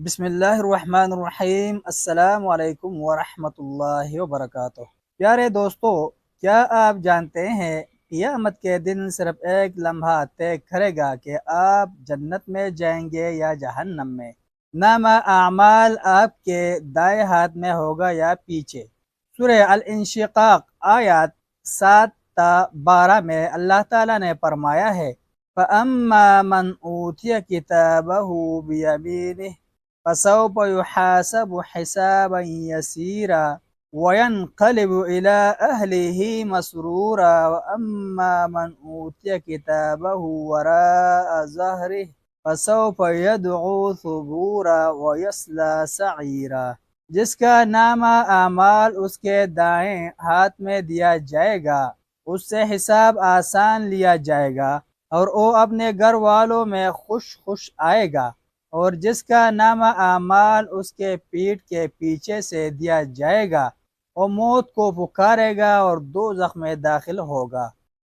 بسم اللہ الرحمن الرحیم۔ السلام علیکم ورحمۃ اللہ وبرکاتہ۔ پیارے دوستو، کیا آپ جانتے ہیں قیامت کے دن صرف ایک لمحہ طے کرے گا کہ آپ جنت میں جائیں گے یا جہنم میں؟ نامہ اعمال آپ کے دائیں ہاتھ میں ہوگا یا پیچھے؟ سورہ الانشقاق آیات 7 تا 12 میں اللہ تعالیٰ نے فرمایا ہے فَأَمَّا مَنْ أُوتِيَ كِتَابَهُ بِيَمِينِهِ فسوف يحاسب حسابا يسيرا وينقلب إلى أهله مسرورا وأما من أوتي كتابه وراء ظهره فسوف يدعو ثبورا ويصلى سعيرا۔ جس کا نامہ اعمال اس کے دائیں ہاتھ میں دیا جائے گا، اس سے حساب آسان لیا جائے گا اور وہ اپنے گھر والوں میں خوش خوش آئے گا، اور جس کا نامہ اعمال اس کے پیٹھ کے پیچھے سے دیا جائے گا وہ موت کو پکارے گا اور دوزخ میں داخل ہوگا۔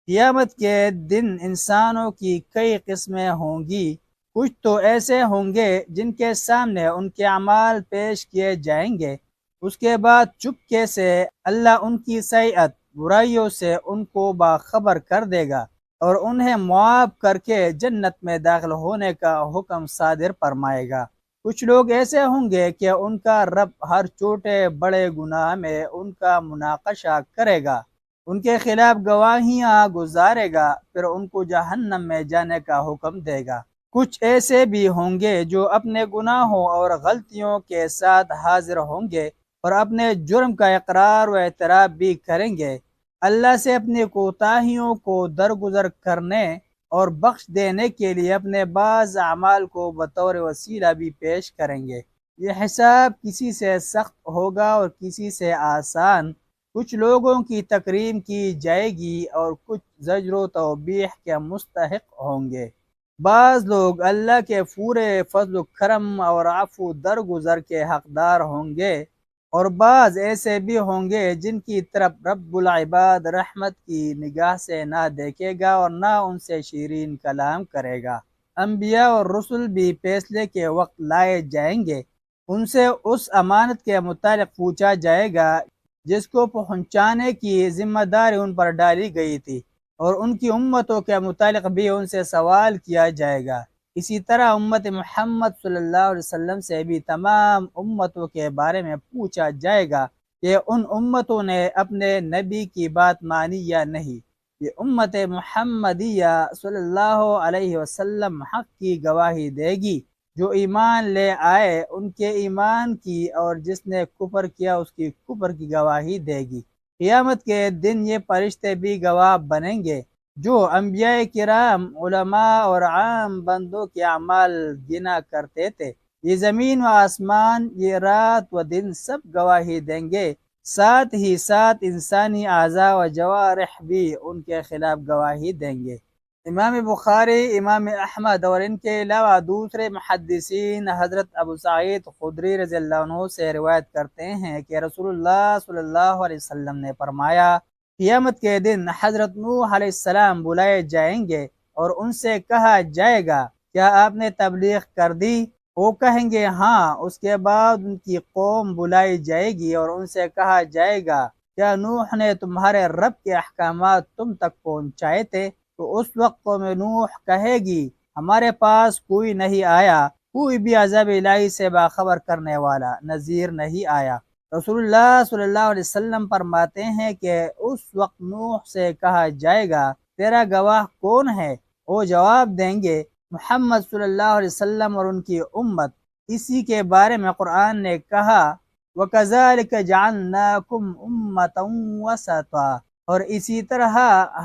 قیامت کے دن انسانوں کی کئی قسمیں ہوں گی۔ کچھ تو ایسے ہوں گے جن کے سامنے ان کے اعمال پیش کیے جائیں گے، اس کے بعد چپکے سے اللہ ان کی سیئات برائیوں سے ان کو باخبر کر دے گا اور انہیں معاف کر کے جنت میں داخل ہونے کا حکم صادر فرمائے گا۔ کچھ لوگ ایسے ہوں گے کہ ان کا رب ہر چھوٹے بڑے گناہ میں ان کا مناقشہ کرے گا، ان کے خلاف گواہیاں گزارے گا، پھر ان کو جہنم میں جانے کا حکم دے گا۔ کچھ ایسے بھی ہوں گے جو اپنے گناہوں اور غلطیوں کے ساتھ حاضر ہوں گے اور اپنے جرم کا اقرار و اعتراف بھی کریں گے، اللہ سے اپنی کوتاہیوں کو درگزر کرنے اور بخش دینے کے لیے اپنے بعض اعمال کو بطور وسیلہ بھی پیش کریں گے۔ یہ حساب کسی سے سخت ہوگا اور کسی سے آسان۔ کچھ لوگوں کی تکریم کی جائے گی اور کچھ زجر و توبیخ کے مستحق ہوں گے۔ بعض لوگ اللہ کے پورے فضل و کرم اور عفو درگزر کے حقدار ہوں گے، اور بعض ایسے بھی ہوں گے جن کی طرف رب العباد رحمت کی نگاہ سے نہ دیکھے گا اور نہ ان سے شیرین کلام کرے گا۔ انبیاء اور رسل بھی فیصلے کے وقت لائے جائیں گے، ان سے اس امانت کے متعلق پوچھا جائے گا جس کو پہنچانے کی ذمہ داری ان پر ڈالی گئی تھی، اور ان کی امتوں کے متعلق بھی ان سے سوال کیا جائے گا۔ اسی طرح امت محمد صلی اللہ علیہ وسلم سے بھی تمام امتوں کے بارے میں پوچھا جائے گا کہ ان امتوں نے اپنے نبی کی بات مانی یا نہیں۔ یہ امت محمدیہ صلی اللہ علیہ وسلم حق کی گواہی دے گی، جو ایمان لے آئے ان کے ایمان کی، اور جس نے کفر کیا اس کی کفر کی گواہی دے گی۔ قیامت کے دن یہ فرشتے بھی گواہ بنیں گے جو انبیاء کرام، علماء اور عام بندوں کے اعمال گنا کرتے تھے۔ یہ زمین و آسمان، یہ رات و دن سب گواہی دیں گے، ساتھ ہی ساتھ انسانی اعضاء و جوارح بھی ان کے خلاف گواہی دیں گے۔ امام بخاری، امام احمد اور ان کے علاوہ دوسرے محدثین حضرت ابو سعید خدری رضی اللہ عنہ سے روایت کرتے ہیں کہ رسول اللہ صلی اللہ علیہ وسلم نے فرمایا، قیامت کے دن حضرت نوح علیہ السلام بلائے جائیں گے اور ان سے کہا جائے گا کیا آپ نے تبلیغ کر دی؟ وہ کہیں گے ہاں۔ اس کے بعد ان کی قوم بلائی جائے گی اور ان سے کہا جائے گا کیا نوح نے تمہارے رب کے احکامات تم تک پہنچائے تھے؟ تو اس وقت قوم نوح کہے گی ہمارے پاس کوئی نہیں آیا، کوئی بھی عذاب الہی سے باخبر کرنے والا نذیر نہیں آیا۔ رسول اللہ صلی اللہ علیہ وسلم فرماتے ہیں کہ اس وقت نوح سے کہا جائے گا تیرا گواہ کون ہے؟ وہ جواب دیں گے محمد صلی اللہ علیہ وسلم اور ان کی امت۔ اسی کے بارے میں قرآن نے کہا وَكَذَلِكَ جَعَلْنَاكُمْ أُمَّةً وَسَطًا، اور اسی طرح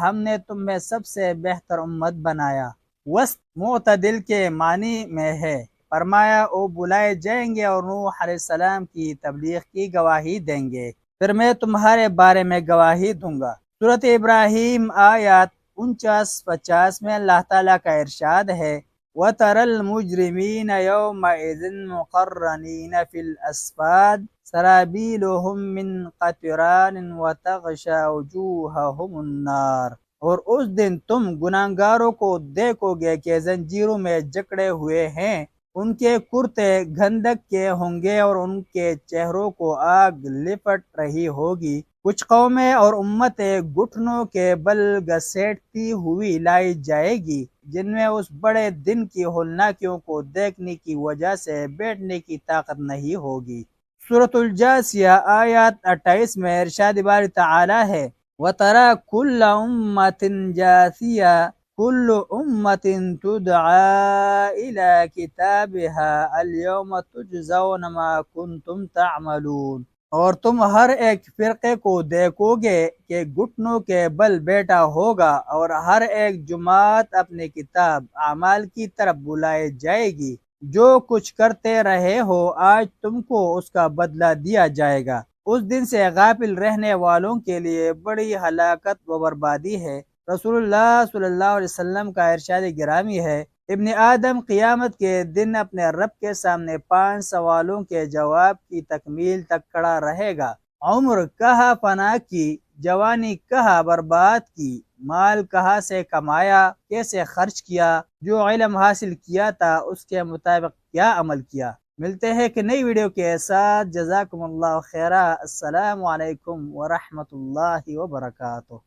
ہم نے تم میں سب سے بہتر امت بنایا۔ وسط معتدل کے معنی میں ہے۔ فرمایا وہ بلائے جائیں گے اور نوح علیہ السلام کی تبلیغ کی گواہی دیں گے، پھر میں تمہارے بارے میں گواہی دوں گا۔ سورۃ ابراہیم آیات 49-50 میں اللہ تعالیٰ کا ارشاد ہے وَتَرَى الْمُجْرِمِينَ يَوْمَئِذٍ مُقَرَّنِينَ فِي الْأَصْفَادِ سَرَابِيلُهُم مِّن قَطِرَانٍ وَتَغْشَىٰ وُجُوهَهُمُ النَّارُ، اور اس دن تم گناہگاروں کو دیکھو گے کہ زنجیروں میں جکڑے ہوئے ہیں، ان کے کرتے گندک کے ہوں گے اور ان کے چہروں کو آگ لپٹ رہی ہوگی۔ کچھ قومیں اور امتیں گھٹنوں کے بل گھسیٹتی ہوئی لائی جائے گی، جن میں اس بڑے دن کی ہولناکیوں کو دیکھنے کی وجہ سے بیٹھنے کی طاقت نہیں ہوگی۔ سورۃ الجاثیہ آیات 28 میں ارشاد باری تعالی ہے، وَتَرَى كُلَّ أُمَّةٍ جَاثِيَةً كُلُّ أُمَّةٍ تُدْعَىٰ إِلَىٰ كِتَابِهَا الْيَوْمَ تُجْزَوْنَ مَا كُنتُمْ تَعْمَلُونَ۔ اور تم ہر ایک فرقے کو دیکھو گے کہ گھٹنوں کے بل بیٹھا ہوگا، اور ہر ایک جماعت اپنی کتاب اعمال کی طرف بلائے جائے گی۔ جو کچھ کرتے رہے ہو آج تم کو اس کا بدلہ دیا جائے گا۔ اس دن سے غافل رہنے والوں کے لیے بڑی ہلاکت و بربادی ہے۔ رسول اللہ صلی اللہ علیہ وسلم کا ارشاد گرامی ہے، ابن آدم قیامت کے دن اپنے رب کے سامنے 5 سوالوں کے جواب کی تکمیل تک کھڑا رہے گا۔ عمر کہاں فنا کی، جوانی کہاں برباد کی، مال کہاں سے کمایا، کیسے خرچ کیا، جو علم حاصل کیا تھا اس کے مطابق کیا عمل کیا۔ ملتے ہیں کہ نئی ویڈیو کے ساتھ۔ جزاکم اللہ خیرہ۔ السلام علیکم ورحمۃ اللہ وبرکاتہ۔